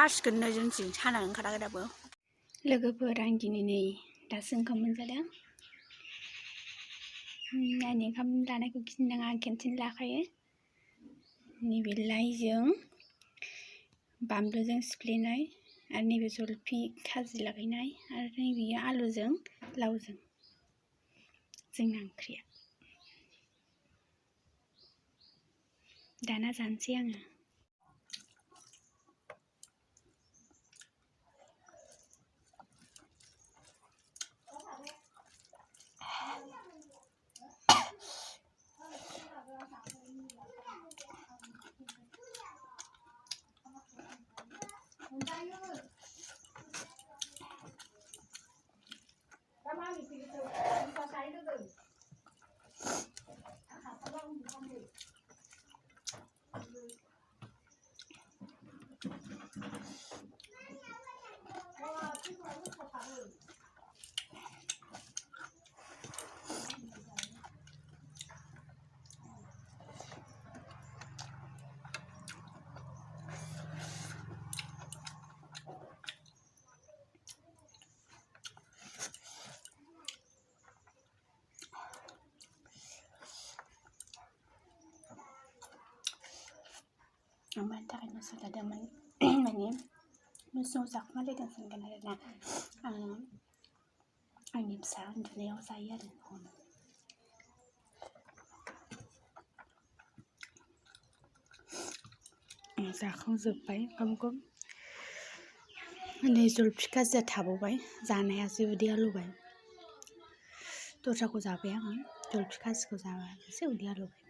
हासिगोननो जोंनिथिं साना ओंखाराखै दाबो। लोगोफोर आं दिनै नै दासो ओंखाम मोनजादों। आंनि ओंखाम लानायखौ गिनो नाङा, आं खेनसेनो लाखायो। नैबे लाइजों बानलुजों सिफ्लेनाय आरो नैबे जलफि खाजि लागायनाय आरो नैबे आलुजों लावजों जोंना ओंख्रिया। दाना जानोसै आङो। मानि थाखाय मोसौ लादोंमोन माने मोसौ जाखोमालायदों सानगोन आरोना। आंनि फिसा उन्दुनायाव जायो आरो जाखांजोब्बाय ओंखामखौ। नै जलफि खाजिया थाबावबाय, जानायासो उदैया लुबाय। दस्राखौ जाबाय आङो, जलफि खाजिखौ जाबासो उदैया लुबाय।